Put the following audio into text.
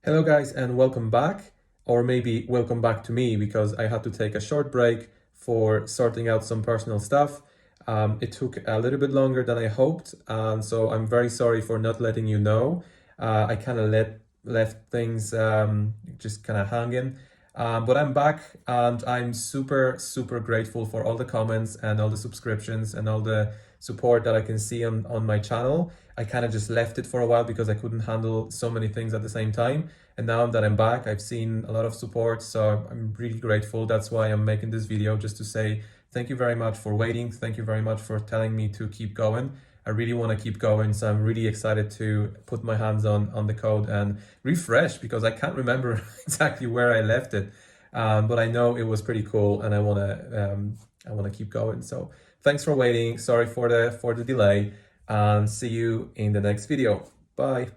Hello guys and welcome back, or maybe welcome back to me because I had to take a short break for sorting out some personal stuff. It took a little bit longer than I hoped, and so I'm very sorry for not letting you know. I kind of left things just kind of hanging, but I'm back and I'm super grateful for all the comments and all the subscriptions and all the support that I can see on my channel. I kind of just left it for a while because I couldn't handle so many things at the same time. And now that I'm back, I've seen a lot of support, so I'm really grateful. That's why I'm making this video, just to say thank you very much for waiting. Thank you very much for telling me to keep going. I really want to keep going, so I'm really excited to put my hands on the code and refresh because I can't remember exactly where I left it. But I know it was pretty cool, and I wanna keep going. So thanks for waiting. Sorry for the delay, and see you in the next video. Bye.